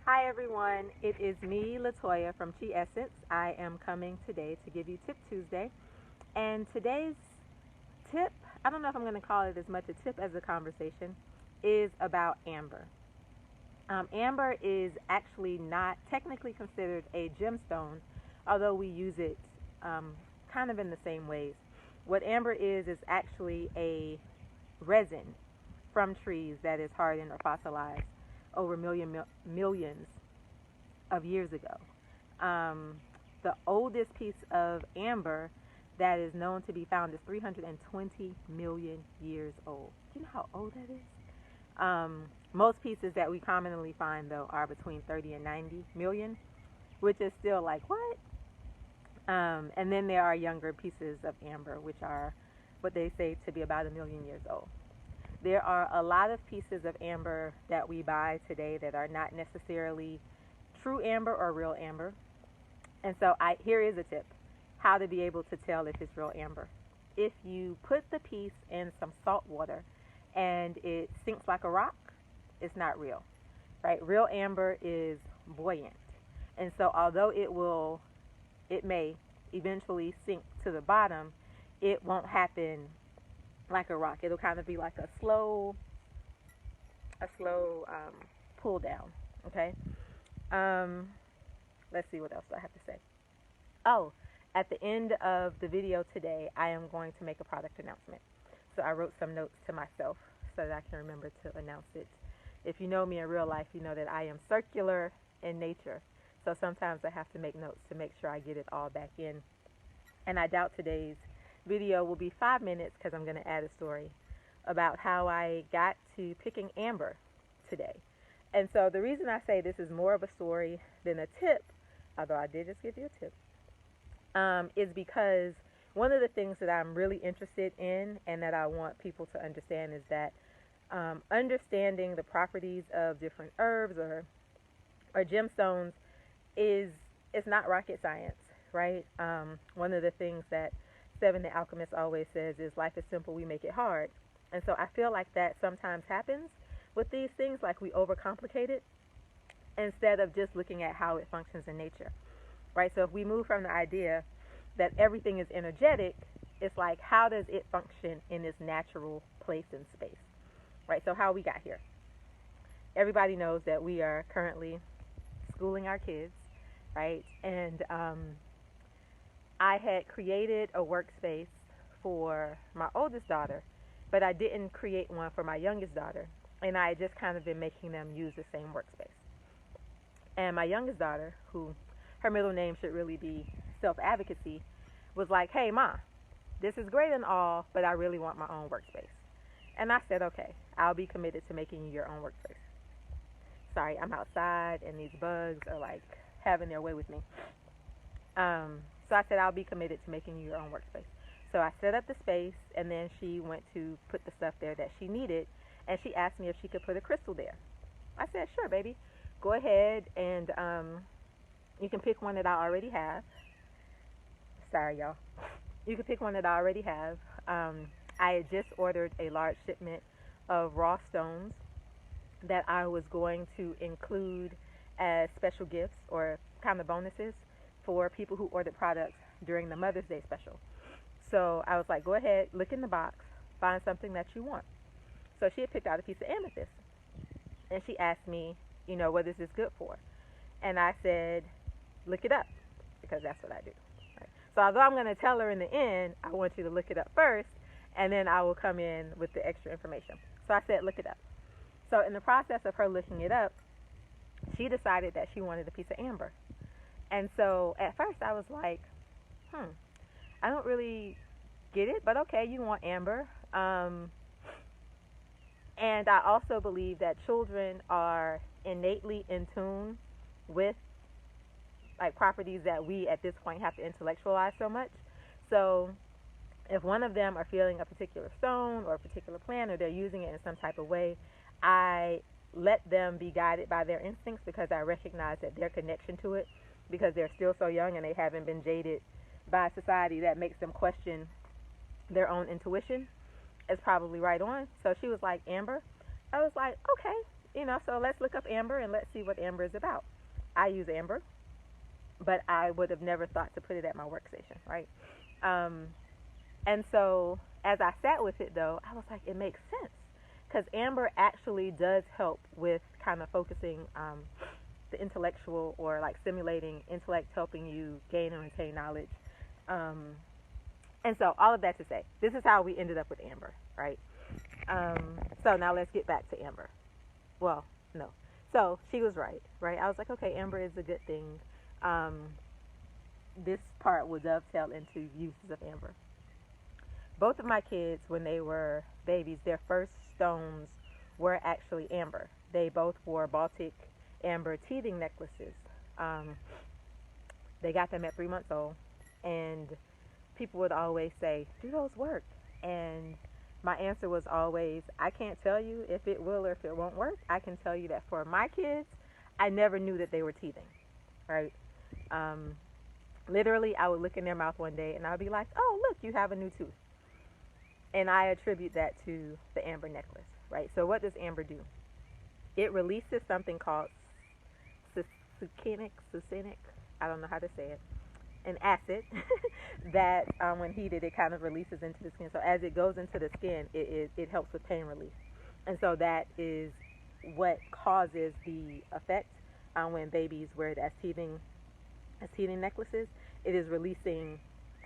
Hi everyone, it is me, Latoya from Chi Essence. I am coming today to give you Tip Tuesday. And today's tip, I don't know if I'm going to call it as much a tip as a conversation, is about amber. Amber is actually not technically considered a gemstone, although we use it um, kind of in the same ways. What amber is actually a resin from trees that is hardened or fossilized over millions of years ago. The oldest piece of amber that is known to be found is 320 million years old. Do you know how old that is? Most pieces that we commonly find, though, are between 30 and 90 million, which is still like, what? And then there are younger pieces of amber, which are what they say to be about 1 million years old. There are a lot of pieces of amber that we buy today that are not necessarily true amber or real amber. And so here is a tip how to be able to tell if it's real amber. If you put the piece in some salt water and it sinks like a rock, it's not real, right? Real amber is buoyant. And so although it may eventually sink to the bottom, it won't happen like a rock. It'll kind of be like a slow pull down. Okay. Let's see what else do I have to say. Oh, at the end of the video today, I am going to make a product announcement. So I wrote some notes to myself so that I can remember to announce it. If you know me in real life, you know that I am circular in nature. So sometimes I have to make notes to make sure I get it all back in. And I doubt today's video will be 5 minutes because I'm going to add a story about how I got to picking amber today. And so the reason I say this is more of a story than a tip, although I did just give you a tip, is because one of the things that I'm really interested in and that I want people to understand is that understanding the properties of different herbs or gemstones it's not rocket science, right? One of the things that Seven the Alchemist always says is life is simple, we make it hard. And so I feel like that sometimes happens with these things, like we overcomplicate it instead of just looking at how it functions in nature, right? So if we move from the idea that everything is energetic, it's like, how does it function in this natural place and space, right? So how we got here. Everybody knows that we are currently schooling our kids, right? And I had created a workspace for my oldest daughter, but I didn't create one for my youngest daughter. And I had just kind of been making them use the same workspace. And my youngest daughter, who her middle name should really be self-advocacy, was like, hey, Ma, this is great and all, but I really want my own workspace. And I said, okay, I'll be committed to making you your own workspace. Sorry, I'm outside and these bugs are like having their way with me. So I said, I'll be committed to making you your own workspace. So I set up the space, and then she went to put the stuff there that she needed, and she asked me if she could put a crystal there. I said, sure, baby. Go ahead, and you can pick one that I already have. Sorry, y'all. You can pick one that I already have. I had just ordered a large shipment of raw stones that I was going to include as special gifts or kind of bonuses for people who ordered products during the Mother's Day special. So I was like, go ahead, look in the box, find something that you want. So she had picked out a piece of amethyst. And she asked me, what is this good for? And I said, look it up, because that's what I do. Right? So although I'm going to tell her in the end, I want you to look it up first, and then I will come in with the extra information. So I said, look it up. So in the process of her looking it up, she decided that she wanted a piece of amber. And so at first I was like, I don't really get it, but okay, you want amber. And I also believe that children are innately in tune with like properties that we at this point have to intellectualize so much. So if one of them are feeling a particular stone or a particular plant, or they're using it in some type of way, I let them be guided by their instincts, because I recognize that their connection to it, because they're still so young and they haven't been jaded by society that makes them question their own intuition, is probably right on. So she was like, amber. I was like, okay, So let's look up amber and let's see what amber is about. I use amber, but I would have never thought to put it at my workstation, right? Um, and so as I sat with it, though, I was like, it makes sense because amber actually does help with kind of focusing the intellectual or like stimulating intellect, helping you gain and retain knowledge. Um, and so all of that to say, this is how we ended up with amber, right? So now let's get back to amber. Well, no. So she was right, right? I was like, okay, amber is a good thing. Um, this part will dovetail into uses of amber. Both of my kids, when they were babies, their first stones were actually amber. They both wore Baltic amber teething necklaces. Um, they got them at 3 months old, and people would always say, "Do those work?" And my answer was always, "I can't tell you if it will or if it won't work. I can tell you that for my kids, I never knew that they were teething." Right? Um, Literally, I would look in their mouth one day, and I'd be like, "Oh, look, you have a new tooth." And I attribute that to the amber necklace, right? So what does amber do? It releases something called succinic, I don't know how to say it, an acid that when heated, it kind of releases into the skin. So as it goes into the skin, it helps with pain relief. And so that is what causes the effect when babies wear it as teething necklaces. It is releasing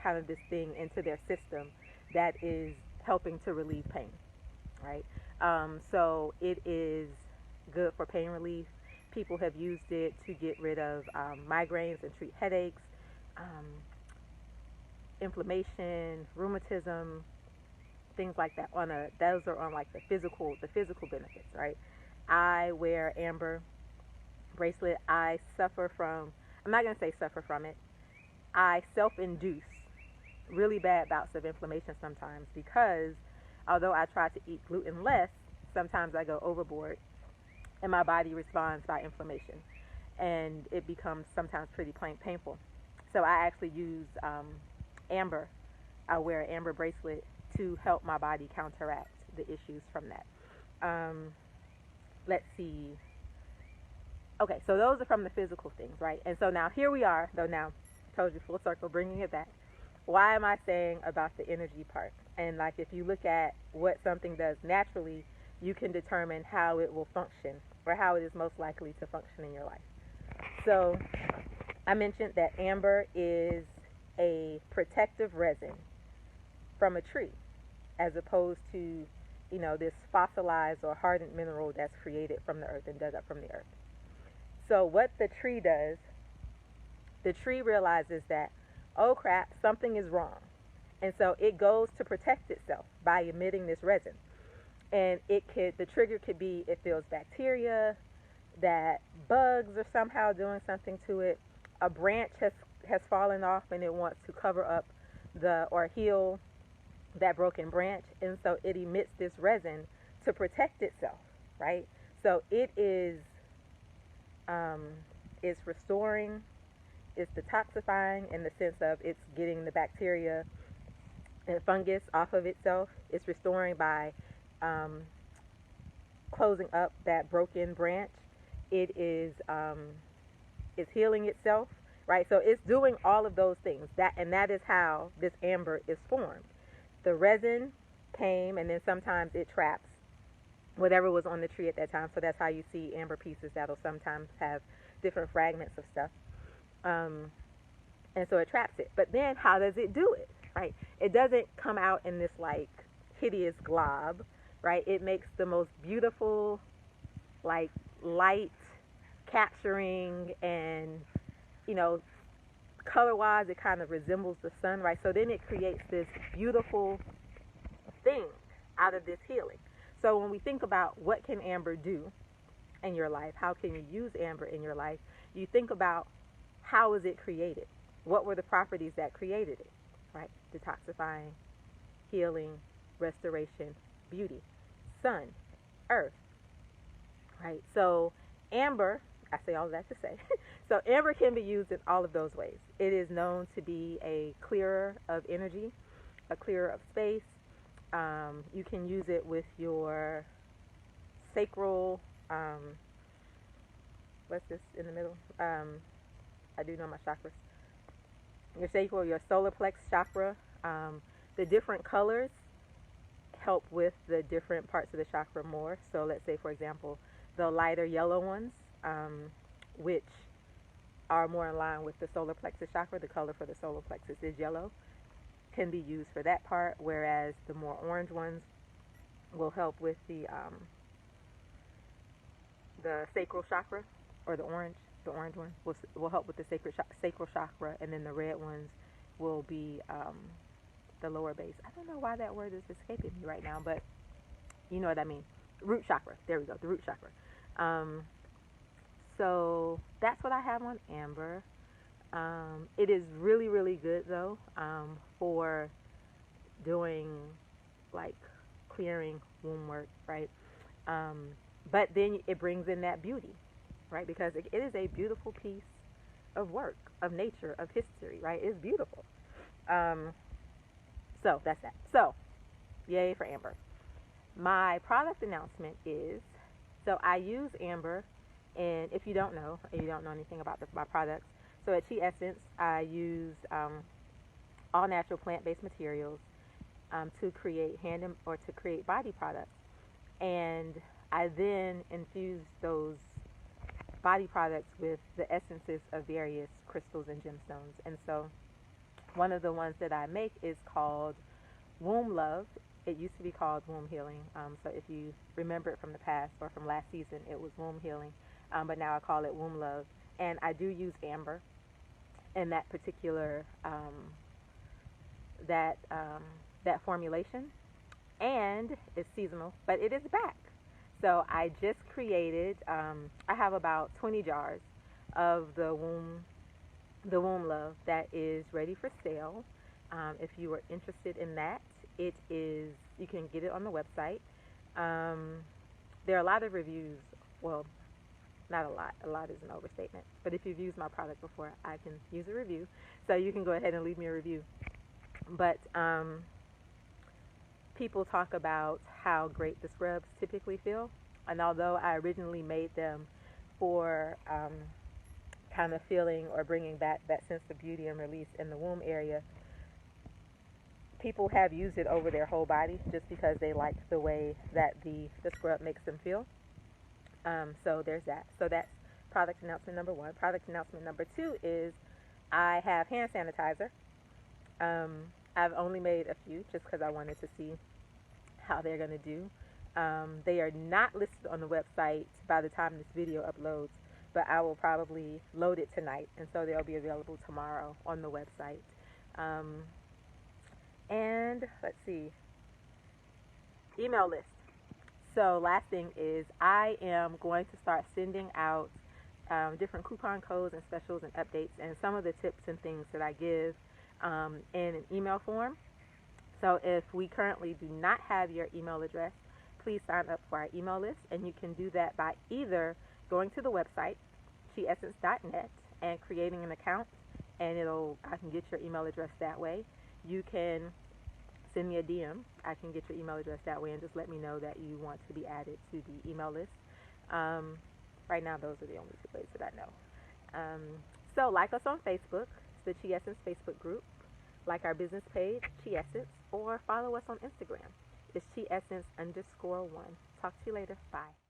kind of this thing into their system that is helping to relieve pain, right? So it is good for pain relief. People have used it to get rid of migraines and treat headaches, um, inflammation, rheumatism, things like that. Those are on like the physical benefits, right? I wear amber bracelet. I suffer from. I'm not gonna say suffer from it. I self-induce really bad bouts of inflammation sometimes because although I try to eat gluten less, sometimes I go overboard and my body responds by inflammation and it becomes sometimes pretty painful. So I actually use amber. I wear an amber bracelet to help my body counteract the issues from that. Let's see. Okay, so those are from the physical things, right? And so now here we are, though now I told you full circle, bringing it back. Why am I saying about the energy part? And like if you look at what something does naturally, you can determine how it will function or how it is most likely to function in your life. So I mentioned that amber is a protective resin from a tree as opposed to, this fossilized or hardened mineral that's created from the earth and dug up from the earth. So what the tree does, the tree realizes that, oh crap, something is wrong. And so it goes to protect itself by emitting this resin. And the trigger could be it feels bacteria, that bugs are somehow doing something to it. A branch has fallen off and it wants to cover up or heal that broken branch. And so it emits this resin to protect itself, right? So it is it's restoring, it's detoxifying in the sense of it's getting the bacteria and fungus off of itself. It's restoring by closing up that broken branch. It is it's healing itself, right? So it's doing all of those things. That is how this amber is formed. The resin came, and then sometimes it traps whatever was on the tree at that time. So that's how you see amber pieces that'll sometimes have different fragments of stuff. And so it traps it. But then how does it do it, right? It doesn't come out in this like hideous glob, right? It makes the most beautiful, like light capturing and, color-wise it kind of resembles the sun, right? So then it creates this beautiful thing out of this healing. So when we think about what can amber do in your life, how can you use amber in your life, you think about how is it created? What were the properties that created it, right? Detoxifying, healing, restoration, beauty, sun, earth, right? So amber, I say all of that to say, so amber can be used in all of those ways. It is known to be a clearer of energy, a clearer of space. You can use it with your sacral What's this in the middle? I do know my chakras. Your sacral, your solar plex chakra. The different colors help with the different parts of the chakra more. So let's say, for example, the lighter yellow ones, which are more in line with the solar plexus chakra. The color for the solar plexus is yellow, can be used for that part, whereas the more orange ones will help with the sacral chakra, or the orange one will help with the sacral chakra, and then the red ones will be the lower base. I don't know why that word is escaping me right now, but you know what I mean. Root chakra. There we go. The root chakra. So that's what I have on amber. It is really, really good though, for doing like clearing womb work, right? But then it brings in that beauty, right? Because it is a beautiful piece of work, of nature, of history, right? It's beautiful. So that's that. So, yay for amber. My product announcement is, so I use amber, and if you don't know, and you don't know anything about my products, so at Chi Essence, I use all natural plant-based materials to create to create body products, and I then infuse those body products with the essences of various crystals and gemstones. And so one of the ones that I make is called Womb Love. It used to be called Womb Healing. So if you remember it from the past or from last season, it was Womb Healing. But now I call it Womb Love. And I do use amber in that particular, that formulation. And it's seasonal, but it is back. So I just created, I have about 20 jars of the Womb Love that is ready for sale. If you are interested in that, it is, you can get it on the website. There are a lot of reviews. Well, not a lot. A lot is an overstatement. But if you've used my product before, I can use a review. So you can go ahead and leave me a review. But people talk about how great the scrubs typically feel. And although I originally made them for kind of feeling or bringing back that sense of beauty and release in the womb area, people have used it over their whole body just because they like the way that the scrub makes them feel. So there's that. So that's product announcement number 1. Product announcement number 2 is I have hand sanitizer. I've only made a few just because I wanted to see how they're going to do. They are not listed on the website by the time this video uploads, but I will probably load it tonight, and so they'll be available tomorrow on the website. And let's see, email list. So last thing is I am going to start sending out different coupon codes and specials and updates and some of the tips and things that I give in an email form. So if we currently do not have your email address, please sign up for our email list, and you can do that by either going to the website, chiessence.net, and creating an account, and I can get your email address that way. You can send me a DM. I can get your email address that way, and just let me know that you want to be added to the email list. Right now, those are the only 2 ways that I know. So like us on Facebook, it's the Chi Essence Facebook group. Like our business page, Chi Essence, or follow us on Instagram. It's Chi Essence _1. Talk to you later. Bye.